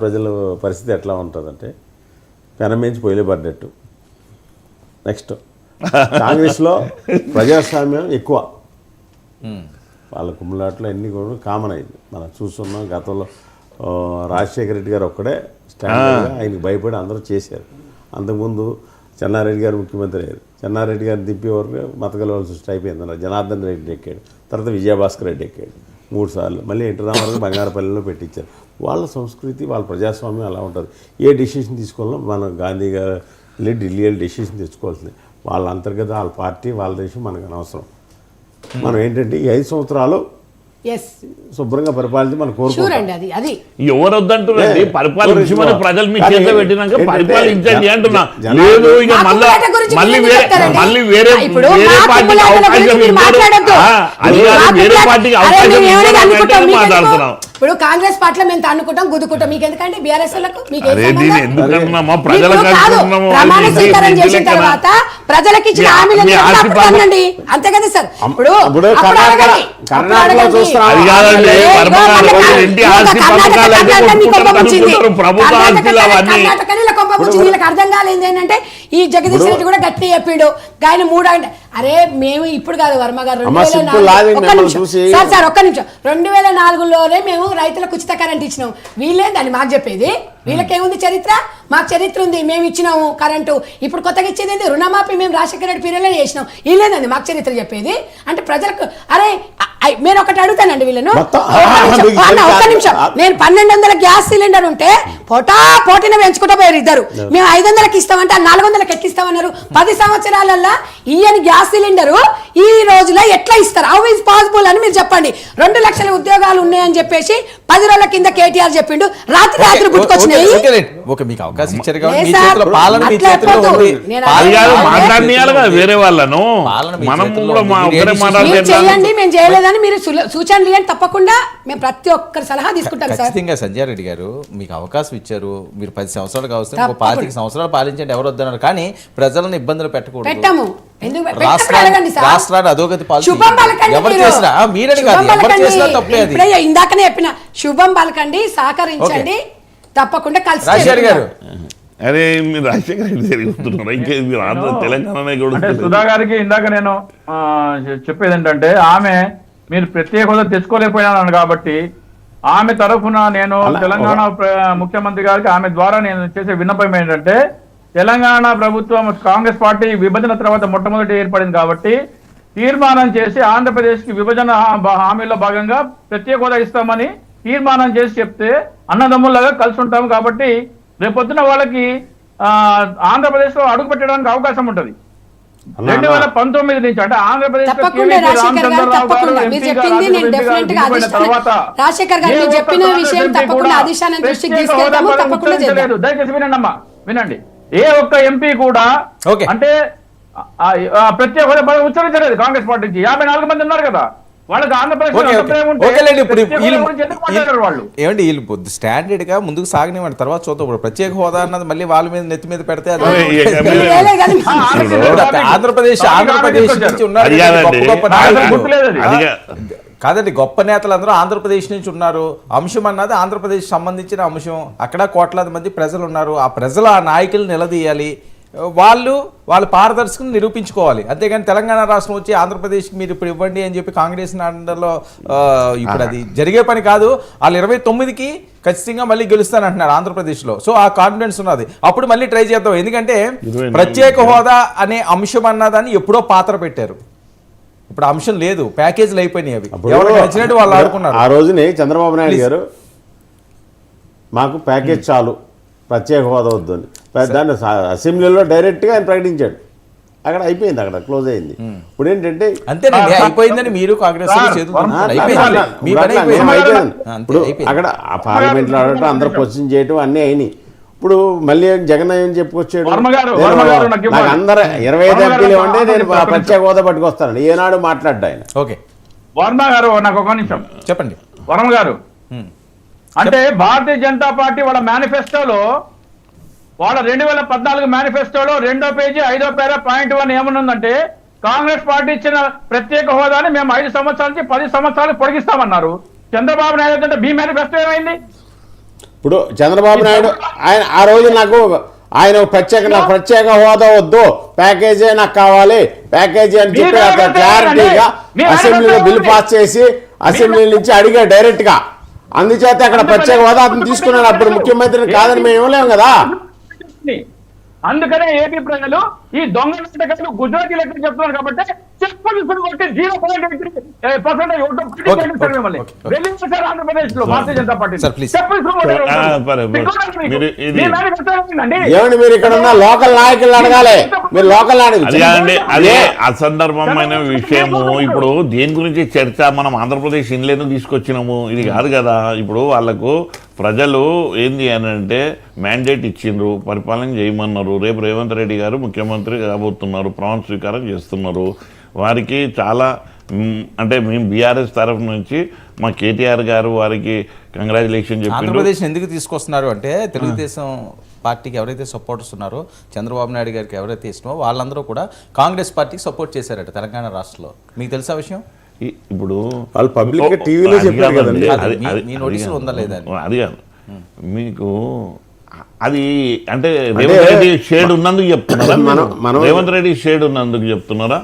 ప్రజల పరిస్థితి ఎట్లా ఉంటుందంటే పెనం మించి పొయ్యిలో పడ్డట్టు. నెక్స్ట్ కాంగ్రెస్లో ప్రజాస్వామ్యం ఎక్కువ, వాళ్ళ కుమ్ములాట్లో అన్నీ కూడా కామన్ అయింది. మనం చూస్తున్నాం గతంలో రాజశేఖర రెడ్డి గారు ఒక్కడే స్టాండర్డ్గా ఆయనకి భయపడి అందరూ చేశారు. అంతకుముందు చెన్నారెడ్డి గారు ముఖ్యమంత్రి అయ్యారు. చెన్నారెడ్డి గారిని దింపేవరకు మతకలవాల్సి సృష్టి అయిపోయింది. జనార్దన్ రెడ్డి ఎక్కాడు, తర్వాత విజయభాస్కర్ రెడ్డి ఎక్కాడు 3 సార్లు. మళ్ళీ ఎన్టీ రామారావు బంగారపల్లిలో పెట్టించారు. వాళ్ళ సంస్కృతి వాళ్ళ ప్రజాస్వామ్యం అలా ఉంటుంది. ఏ డెసిషన్ తీసుకోవాలో మనం గాంధీ గారు వెళ్ళి ఢిల్లీ వెళ్ళి డెసిషన్ తెచ్చుకోవాల్సింది. వాళ్ళ అంతర్గత వాళ్ళ పార్టీ వాళ్ళ దేశం మనకు అనవసరం. మనం ఏంటంటే ఈ 5 సంవత్సరాలు శుభ్రంగా పరిపాలించి మనం కోరుకుంటాం. ఎవరు వద్దంటున్నారండి? పరిపాలించమని ప్రజలు మీ చేతిలో పెట్టినాక పరిపాలించండి అంటున్నా. లేదు ఇక మళ్ళీ వేరే పార్టీకి అవకాశం ఇవ్వడు, అధికారం వేరే పార్టీకి అవకాశం ఇవ్వడం మాట్లాడుతున్నాం. ఇప్పుడు కాంగ్రెస్ పార్టీలో మేము అనుకుంటాం గుద్దుకుంటాం. మీకు ఎందుకంటే బీఆర్ఎస్ ఎందుకన్నామా ప్రమాణ స్వీకారం చేసిన తర్వాత ప్రజలకి ఇచ్చిన హామీలు అంతే కదా సార్. ఇప్పుడు అర్థం కాలేదు ఏంటంటే ఈ జగదీష్ రెడ్డి కూడా గట్టి చెప్పిండు. ఆయన 3 అరే మేము ఇప్పుడు కాదు వర్మ గారు 2004లోనే మేము రైతులకు ఉచిత కరెంట్ ఇచ్చినాం. వీళ్ళేందని మాకు చెప్పేది? వీళ్ళకేముంది చరిత్ర? మాకు చరిత్ర ఉంది, మేము ఇచ్చినాము కరెంటు. ఇప్పుడు కొత్తగా ఇచ్చేది రుణమాఫీ మేము రాజశేఖర రెడ్డి పీరియడ్లో చేసినాం. వీళ్ళేందండి మాకు చరిత్ర చెప్పేది? అంటే ప్రజలకు అరే నేను ఒకటి అడుగుతానండి వీళ్ళను, ఒక్క నిమిషం. నేను 1200 గ్యాస్ సిలిండర్ ఉంటే పోటీని పెంచుకుంటూ పోయారు ఇద్దరు. మేము 500కి ఇస్తామంటే 400కి ఎక్కిస్తామన్నారు. 10 సంవత్సరాలల్లో ఈయన గ్యాస్ సిలిండరు ఈ రోజులో ఎట్లా ఇస్తారు? హౌ ఈజ్ పాసిబుల్ అని మీరు చెప్పండి. 2 లక్షల ఉద్యోగాలు ఉన్నాయని చెప్పేసి 10 రోజుల కింద కేటీఆర్ చెప్పిండు. రాత్రి గుర్తుకొచ్చినాయి. వేరే వాళ్ళను చేయండి, మేము చేయలేదని మీరు సూచనలు ఇవ్వండి. తప్పకుండా మేము ప్రతి ఒక్కరి సలహా తీసుకుంటాం. ఖచ్చితంగా సంజయ్ రెడ్డి గారు మీకు అవకాశం ఇచ్చారు. మీరు 10 సంవత్సరాలు కావచ్చు, 25 సంవత్సరాలు పాలించండి, ఎవరు వద్దన్నారు. కానీ ప్రజలను ఇబ్బందులు పెట్టకూడదు. రాష్ట్రాన్ని అధోగతి ఇందాకనే చెప్పిన శుభం పలకండి, సహకరించండి, తప్పకుండా కలిసి. రాజశేఖర్ గారు అరే మీరు రాజశేఖర రెడ్డి తిరుగుతున్నారు, తెలంగాణ సుధా గారికి ఇందాక నేను చెప్పేది ఏంటంటే, ఆమె మీరు ప్రత్యేక హోదా తెచ్చుకోలేకపోయినాను కాబట్టి ఆమె తరఫున నేను తెలంగాణ ముఖ్యమంత్రి గారికి ఆమె ద్వారా నేను చేసే విన్నపం ఏంటంటే, తెలంగాణ ప్రభుత్వం కాంగ్రెస్ పార్టీ విభజన తర్వాత మొట్టమొదటి ఏర్పడింది కాబట్టి తీర్మానం చేసి ఆంధ్రప్రదేశ్కి విభజన హామీలో భాగంగా ప్రత్యేక హోదా ఇస్తామని తీర్మానం చేసి చెప్తే అన్నదమ్ముల్లాగా కలిసి ఉంటాము. కాబట్టి రేపొద్దున వాళ్ళకి ఆంధ్రప్రదేశ్ లో అడుగు పెట్టడానికి అవకాశం ఉంటుంది. 2019 నుంచి అంటే ఆంధ్రప్రదేశ్ దయచేసి వినండి, వినండి. ఏ ఒక్క ఎంపీ కూడా అంటే ప్రత్యేక హోదా ఉచ్చరించలేదు కాంగ్రెస్ పార్టీ నుంచి. 54 మంది ఉన్నారు కదా, వాళ్ళకి ఏమండి వీళ్ళు స్టాండర్డ్ గా ముందుకు సాగనివ్వండి, తర్వాత చూద్దాం. ప్రత్యేక హోదా అన్నది మళ్ళీ వాళ్ళ మీద నెత్తి మీద పెడితే ఆంధ్రప్రదేశ్ నుంచి ఉన్నారు కాదండి, గొప్ప నేతలు అందరూ ఆంధ్రప్రదేశ్ నుంచి ఉన్నారు. అంశం అన్నది ఆంధ్రప్రదేశ్ సంబంధించిన అంశం. అక్కడ కోట్లాది మంది ప్రజలు ఉన్నారు. ఆ ప్రజలు ఆ నాయకులు నిలదీయాలి, వాళ్ళ పారదర్శకం నిరూపించుకోవాలి. అంతేగాని తెలంగాణ రాష్ట్రం వచ్చి ఆంధ్రప్రదేశ్కి మీరు ఇప్పుడు ఇవ్వండి అని చెప్పి కాంగ్రెస్ అండర్లో ఇప్పుడు అది జరిగే పని కాదు. వాళ్ళు 29కి ఖచ్చితంగా మళ్ళీ గెలుస్తానంటున్నారు ఆంధ్రప్రదేశ్లో. సో ఆ కాన్ఫిడెన్స్ ఉన్నది. అప్పుడు మళ్ళీ ట్రై చేద్దాం. ఎందుకంటే ప్రత్యేక హోదా అనే అంశం అన్నదాన్ని ఎప్పుడో పాత్ర పెట్టారు. ఇప్పుడు అంశం లేదు, ప్యాకేజీలు అయిపోయినాయి. అవి ఎవరికి నచ్చినట్టు వాళ్ళు ఆడుకున్నారు. ఆ రోజునే చంద్రబాబు నాయుడు గారు మాకు ప్యాకేజ్ చాలు, ప్రత్యేక హోదా వద్దు అని దాన్ని అసెంబ్లీలో డైరెక్ట్గా ఆయన ప్రకటించాడు. అక్కడ అయిపోయింది, అక్కడ క్లోజ్ అయింది. ఇప్పుడు ఏంటంటే అంతేనండి, అయిపోయిందని మీరు కాంగ్రెస్ ఇప్పుడు అక్కడ పార్లమెంట్లో ఆడటం, అందరూ క్వశ్చన్ చేయటం అన్నీ అయినాయి. ఇప్పుడు మళ్ళీ జగన్ ఏం చెప్పుకొచ్చాడు, నాకు అందరూ 25 ఎంపీలు ఉంటే నేను ప్రత్యేక హోదా పట్టుకొస్తానండి. ఏనాడు మాట్లాడ్డా ఆయన. ఓకే వర్మ గారు నాకు ఒక నిమిషం చెప్పండి. వర్మ గారు అంటే భారతీయ జనతా పార్టీ వాళ్ళ మేనిఫెస్టోలో, వాళ్ళ 2014 మేనిఫెస్టోలో 2వ పేజీ 5వ పేరా .1 ఏమనుందంటే, కాంగ్రెస్ పార్టీ ఇచ్చిన ప్రత్యేక హోదాని మేము 5 సంవత్సరాల నుంచి 10 సంవత్సరాలు పొడిగిస్తామన్నారు. చంద్రబాబు నాయుడు అంటే మీ మేనిఫెస్టో ఏమైంది? ఇప్పుడు చంద్రబాబు నాయుడు ఆయన ఆ రోజు నాకు నాకు ప్రత్యేక హోదా వద్దు, ప్యాకేజీ నాకు కావాలి, ప్యాకేజీ అని చెప్పి అక్కడ క్లారిటీగా అసెంబ్లీలో బిల్లు పాస్ చేసి అసెంబ్లీ నుంచి అడిగా డైరెక్ట్ గా. అందుచేత అక్కడ ప్రత్యేక హోదా అతను తీసుకున్నాడు. అప్పుడు ముఖ్యమంత్రిని కాదని మేము ఇవ్వలేము కదా. అందుకనే ఏపీ ప్రజలు ఈ దొంగ నాటకాలు గుజరాతీ లెక్క చెప్తున్నారు కాబట్టి చెప్పలు కొట్టి 0.3% ఆంధ్రప్రదేశ్ లో భారతీయ జనతా పార్టీ ఏమండి మీరు ఇక్కడ ఉన్న లోకల్ నాయకులు అడగాలి. మీరు లోకల్ అదే అండి, అదే అసందర్భమైన విషయము. ఇప్పుడు దేని గురించి చర్చ? మనం ఆంధ్రప్రదేశ్ ఇన్లేను తీసుకొచ్చినాము, ఇది కాదు కదా. ఇప్పుడు వాళ్ళకు ప్రజలు ఏంది అని అంటే మ్యాండేట్ ఇచ్చిండ్రు, పరిపాలన చేయమన్నారు. రేపు రేవంత్ రెడ్డి గారు ముఖ్యమంత్రి కాబోతున్నారు, ప్రమాణ స్వీకారం చేస్తున్నారు. వారికి చాలా అంటే మేము బీఆర్ఎస్ తరఫు నుంచి మా కేటీఆర్ గారు వారికి కంగ్రాచులేషన్ చెప్పి ఆంధ్రప్రదేశ్ ఎందుకు తీసుకొస్తున్నారు అంటే తెలుగుదేశం పార్టీకి ఎవరైతే సపోర్టర్స్ ఉన్నారో, చంద్రబాబు నాయుడు గారికి ఎవరైతే ఇష్టమో వాళ్ళందరూ కూడా కాంగ్రెస్ పార్టీకి సపోర్ట్ చేశారట తెలంగాణ రాష్ట్రంలో. మీకు తెలుసా విషయం? ఇప్పుడు వాళ్ళు పబ్లిక్ టీవీలో చెప్పారు కదండి. మీ నోటీసులు ఉందా లేదా? అది కాదు మీకు, అది అంటే రేవంత్ రెడ్డి షేడ్ ఉన్నందుకు చెప్తున్నారా? రేవంత్ రెడ్డి షేడ్ ఉన్నందుకు చెప్తున్నారా?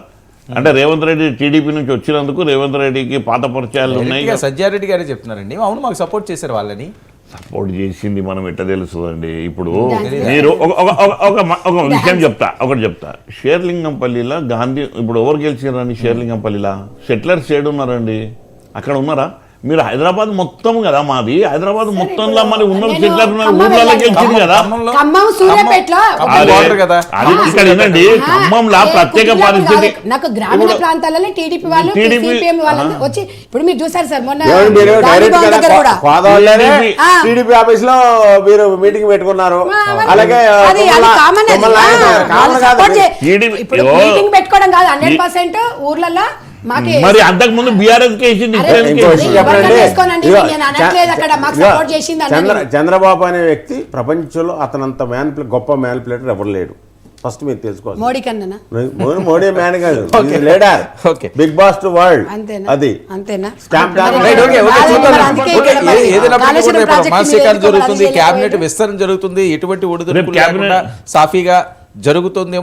అంటే రేవంత్ రెడ్డి టీడీపీ నుంచి వచ్చినందుకు రేవంత్ రెడ్డికి పాత పరిచయాలు ఉన్నాయి. సజ్జారెడ్డి గారే చెప్తున్నారండి, అవును మాకు సపోర్ట్ చేశారు వాళ్ళని. సపోర్ట్ చేసింది మనం ఎట్లా తెలుస్తుందండి? ఇప్పుడు మీరు ఒక విషయం చెప్తా. షేర్లింగంపల్లిలో గాంధీ ఇప్పుడు ఎవరు గెలిచారని షేర్లింగంపల్లిలో సెటిలర్స్ ఉన్నారండి, అక్కడ ఉన్నారా? మీరు హైదరాబాద్ మొత్తం కదా మాది, హైదరాబాద్ మొత్తంలో మరి ఉన్న సెటిలర్ ఊర్లలో గెలిచింది కదా. అది ఇక్కడ ఏంటండి, ఖమ్మంలో ప్రత్యేక పరిస్థితి. నాకు గ్రామీణ ప్రాంతాలలో టీడీపీ వాళ్ళు సిపిఎం వాళ్ళు వచ్చి ఇప్పుడు మీరు చూసారు సార్ మొన్న టీడీపీ ఆఫీస్ లో మీరు మీటింగ్ పెట్టుకున్నారు. అలాగే ఇప్పుడు మీటింగ్ పెట్టుకోవడం కాదు 100% ఊర్లలో మరి అంతకు ముందు బీఆర్ఎస్ చంద్రబాబు అనే వ్యక్తి ప్రపంచంలో అతనంత గొప్ప మ్యానిపులేటర్ ఎవరు లేడు. ఫస్ట్ మీరు తెలుసుకోవాలి. మోడీ కన్నా మోడీ మ్యాన్ కాదు, leader, big boss to world. అది అంతేనా? జరుగుతుంది, క్యాబినెట్ విస్తరణ జరుగుతుంది, ఎటువంటి ఒడిదుడుకులు లేకుండా సాఫీగా జరుగుతుంది.